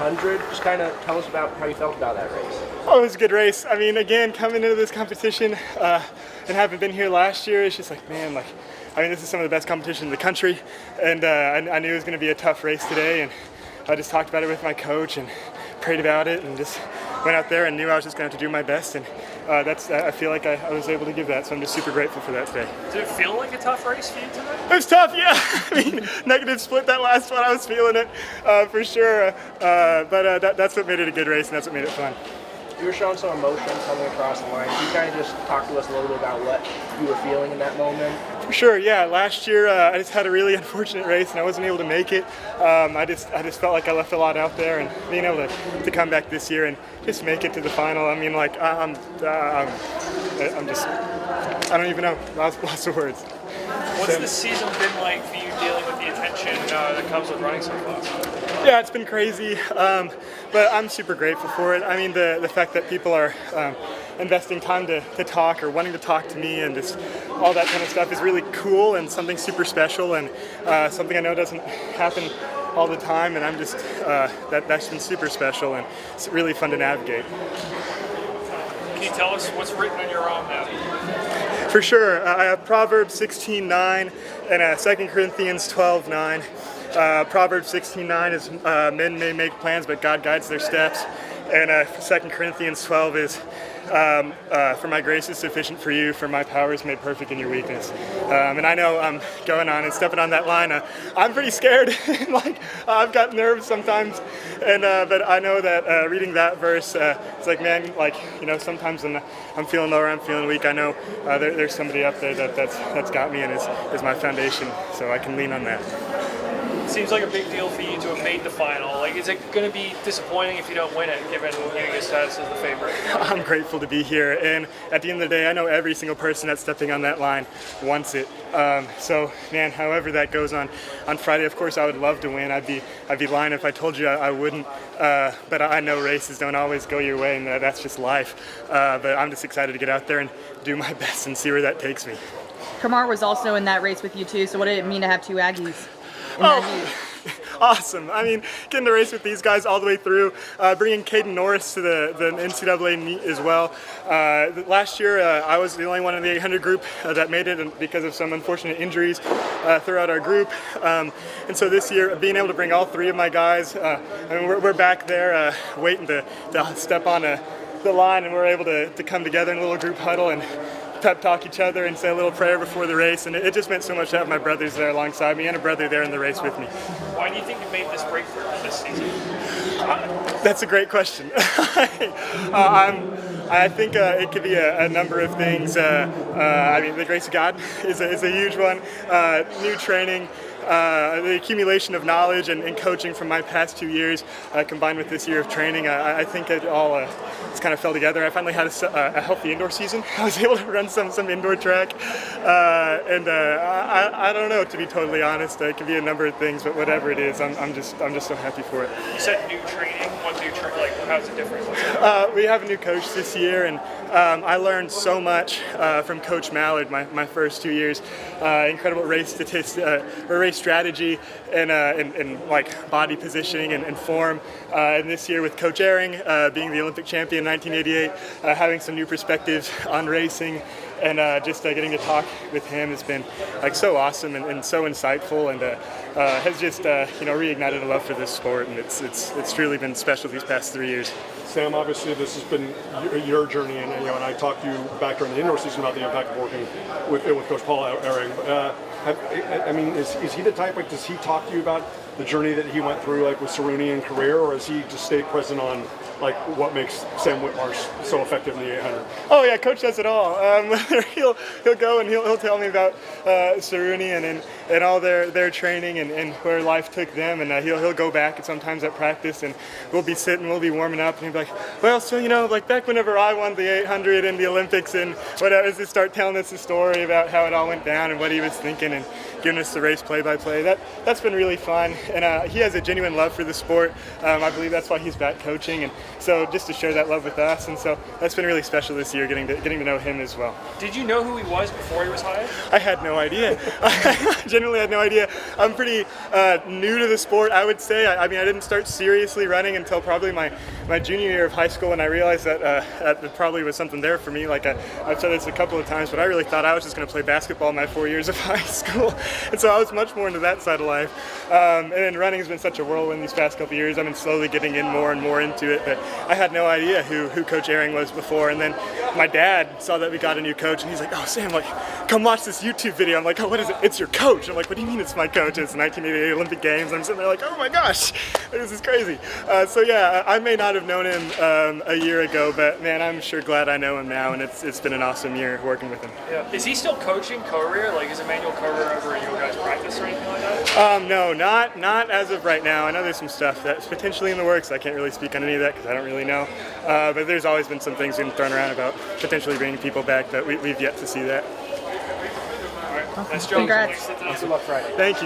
800. Just kind of tell us about how you felt about that race. Oh, it was a good race. I mean, again, coming into this competition and having been here last year, it's just like, man, this is some of the best competition in the country, and I knew it was going to be a tough race today, and I just talked about it with my coach and prayed about it, and just went out there and knew I was just going to have to do my best, and I feel like I was able to give that, so I'm just super grateful for that today. Did it feel like a tough race for you today? It was tough, yeah. I mean, negative split that last one, I was feeling it for sure, but that's what made it a good race, and that's what made it fun. You were showing some emotion coming across the line. Can you kind of just talk to us a little bit about what you were feeling in that moment? For sure, yeah. Last year, I just had a really unfortunate race, and I wasn't able to make it. I just felt like I left a lot out there, and being able to come back this year and just make it to the final. I mean, like I'm just, I don't even know. Lots of words. What's the season been like for you dealing with the attention that comes with running so fast? Yeah, it's been crazy, but I'm super grateful for it. I mean, the fact that people are investing time to talk or wanting to talk to me and just all that kind of stuff is really cool and something super special, and something I know doesn't happen all the time, and I'm just, that's been super special, and it's really fun to navigate. Can you tell us what's written on your arm now? For sure, I have Proverbs 16:9 and 2 Corinthians 12:9. Proverbs 16:9 is men may make plans, but God guides their steps. And 2 Corinthians 12 is for my grace is sufficient for you, for my power is made perfect in your weakness. And I know I'm going on and stepping on that line. I'm pretty scared. I've got nerves sometimes, and but I know that reading that verse, it's like, man, sometimes when I'm feeling low or I'm feeling weak, I know there's somebody up there that's got me and is my foundation, so I can lean on that. Seems like a big deal for you to have made the final. Like, is it going to be disappointing if you don't win it, given your status as the favorite? I'm grateful to be here, and at the end of the day, I know every single person that's stepping on that line wants it. So, man, however that goes on Friday, of course, I would love to win. I'd be lying if I told you I wouldn't. But I know races don't always go your way, and that's just life. But I'm just excited to get out there and do my best and see where that takes me. Kamar was also in that race with you too. So, what did it mean to have two Aggies? Awesome. I mean, getting to race with these guys all the way through, bringing Caden Norris to the NCAA meet as well. Last year, I was the only one in the 800 group that made it because of some unfortunate injuries throughout our group. And so this year, being able to bring all three of my guys, we're back there waiting to step on the line, and we're able to come together in a little group huddle and pep talk each other and say a little prayer before the race, and it just meant so much to have my brothers there alongside me and a brother there in the race with me. Why do you think you made this breakthrough this season? That's a great question. I think it could be a number of things. I mean, the grace of God is a huge one. New training, the accumulation of knowledge and coaching from my past 2 years, combined with this year of training, I think it all it's kind of fell together. I finally had a healthy indoor season. I was able to run some indoor track, and I don't know, to be totally honest. It could be a number of things, but whatever it is, I'm just so happy for it. You said new training. What new training? Like, how's it different? We have a new coach this year, and I learned so much from Coach Mallard my first 2 years. Incredible race statistics, or race strategy, and like body positioning and form. And this year with Coach Ehring, being the Olympic champion in 1988, having some new perspectives on racing, and just getting to talk with him has been so awesome and so insightful, and has just reignited a love for this sport, and it's truly been special these past 3 years. Sam, obviously this has been your journey, and and I talked to you back during the indoor season about the impact of working with Coach Paul Ehring. Is he the type, does he talk to you about the journey that he went through, with Cerrone and career, or has he just stayed present on what makes Sam Whitmarsh so effective in the 800? Oh yeah, Coach does it all. He'll go and he'll tell me about Cerrone and all their training and where life took them, and he'll go back sometimes at practice, and we'll be warming up, and he'll be like, well, so back whenever I won the 800 in the Olympics and whatever, just start telling us the story about how it all went down and what he was thinking, and giving us the race play-by-play. That's been really fun, and he has a genuine love for the sport. I believe that's why he's back coaching, and so just to share that love with us, and so that's been really special this year, getting to know him as well. Did you know who he was before he was hired? I had no idea. I genuinely had no idea. I'm pretty new to the sport, I would say. I mean, I didn't start seriously running until probably my junior year of high school, and I realized that that probably was something there for me. Like I've said this a couple of times, but I really thought I was just going to play basketball my 4 years of high school, and so I was much more into that side of life. And then running has been such a whirlwind these past couple of years. I've been slowly getting in more and more into it, but I had no idea who Coach Ehring was before. And then my dad saw that we got a new coach, and he's like, "Oh, Sam, like, come watch this YouTube video." I'm like, "Oh, what is it? It's your coach." I'm like, "What do you mean it's my coach? It's the 1988 Olympic Games." I'm sitting there like, "Oh my gosh, this is crazy." So yeah, I may not have known him a year ago, but man, I'm sure glad I know him now, and it's been an awesome year working with him. Yeah. Is he still coaching co-rear? Like, is Emmanuel co-rear over at your guys' practice or anything like that? No, not as of right now. I know there's some stuff that's potentially in the works. I can't really speak on any of that because I don't really know. But there's always been some things being thrown around about potentially bringing people back, but we've yet to see that. All right. Nice job. Congrats. Good luck Friday. Thank you.